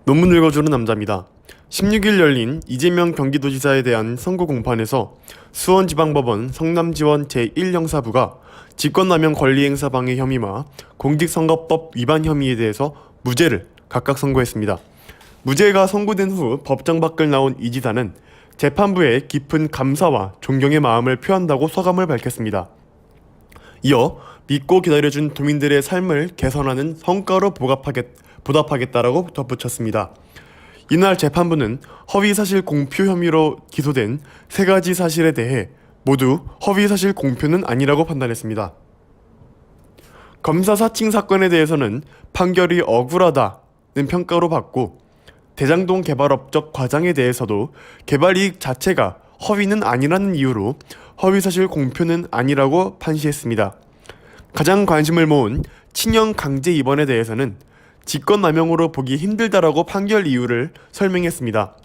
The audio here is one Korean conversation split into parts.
논문 읽어주는 남자입니다. 16일 열린 이재명 경기도지사에 대한 선고 공판에서 수원지방법원 성남지원 제1형사부가 직권남용 권리행사 방해 혐의와 공직선거법 위반 혐의에 대해서 무죄를 각각 선고했습니다. 무죄가 선고된 후 법정 밖을 나온 이 지사는 재판부에 깊은 감사와 존경의 마음을 표한다고 소감을 밝혔습니다. 이어 믿고 기다려준 도민들의 삶을 개선하는 성과로 보답하겠다라고 덧붙였습니다. 이날 재판부는 허위사실 공표 혐의로 기소된 세 가지 사실에 대해 모두 허위사실 공표는 아니라고 판단했습니다. 검사 사칭 사건에 대해서는 판결이 억울하다는 평가로 받고 대장동 개발업적 과장에 대해서도 개발이익 자체가 허위는 아니라는 이유로 허위사실 공표는 아니라고 판시했습니다. 가장 관심을 모은 친형 강제 입원에 대해서는 직권남용으로 보기 힘들다라고 판결 이유를 설명했습니다.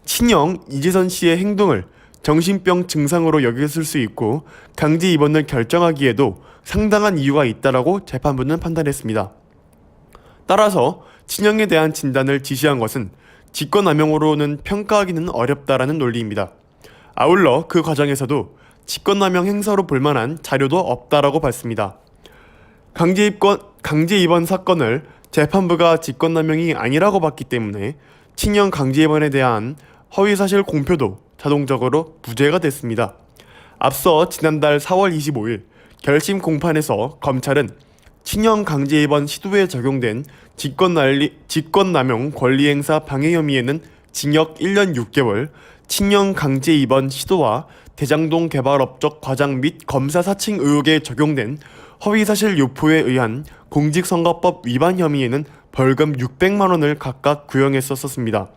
친형 이재선 씨의 행동을 정신병 증상으로 여겼을 수 있고 강제 입원을 결정하기에도 상당한 이유가 있다라고 재판부는 판단했습니다. 따라서 친형에 대한 진단을 지시한 것은 직권남용으로는 평가하기는 어렵다라는 논리입니다. 아울러 그 과정에서도 직권남용 행사로 볼만한 자료도 없다라고 봤습니다. 강제 입원 사건을 재판부가 직권남용이 아니라고 봤기 때문에 친형 강제 입원에 대한 허위사실 공표도 자동적으로 무죄가 됐습니다. 앞서 지난달 4월 25일 결심 공판에서 검찰은 친형 강제 입원 시도에 적용된 직권남용 권리행사 방해 혐의에는 징역 1년 6개월, 친형 강제 입원 시도와 대장동 개발업적 과장 및 검사 사칭 의혹에 적용된 허위사실 유포에 의한 공직선거법 위반 혐의에는 벌금 600만 원을 각각 구형했었습니다.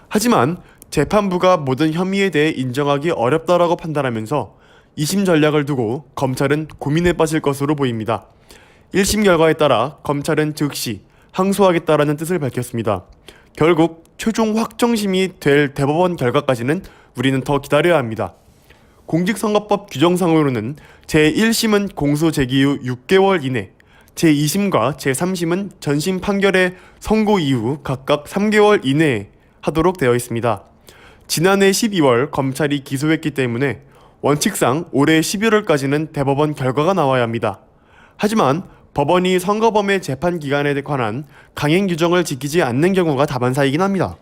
하지만 재판부가 모든 혐의에 대해 인정하기 어렵다라고 판단하면서 2심 전략을 두고 검찰은 고민에 빠질 것으로 보입니다. 1심 결과에 따라 검찰은 즉시 항소하겠다라는 뜻을 밝혔습니다. 결국 최종 확정심이 될 대법원 결과까지는 우리는 더 기다려야 합니다. 공직선거법 규정상으로는 제1심은 공소 제기 후 6개월 이내, 제2심과 제3심은 전심 판결의 선고 이후 각각 3개월 이내에 하도록 되어 있습니다. 지난해 12월 검찰이 기소했기 때문에 원칙상 올해 11월까지는 대법원 결과가 나와야 합니다. 하지만 법원이 선거범의 재판 기간에 관한 강행 규정을 지키지 않는 경우가 다반사이긴 합니다.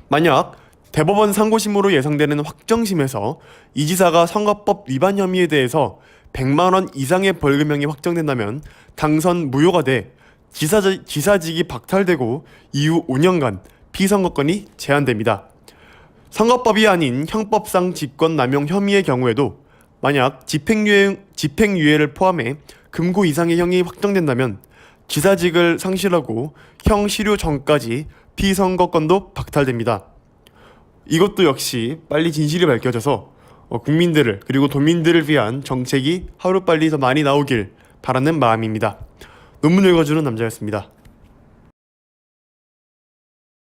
만약 대법원 상고심으로 예상되는 확정심에서 이 지사가 선거법 위반 혐의에 대해서 100만 원 이상의 벌금형이 확정된다면 당선 무효가 돼 지사직이 박탈되고 이후 5년간 피선거권이 제한됩니다. 선거법이 아닌 형법상 직권남용 혐의의 경우에도 만약 집행유예를 포함해 금고 이상의 형이 확정된다면 지사직을 상실하고 형 실효 전까지 피선거권도 박탈됩니다. 이것도 역시 빨리 진실이 밝혀져서 국민들을 그리고 도민들을 위한 정책이 하루빨리 더 많이 나오길 바라는 마음입니다. 논문 읽어주는 남자였습니다.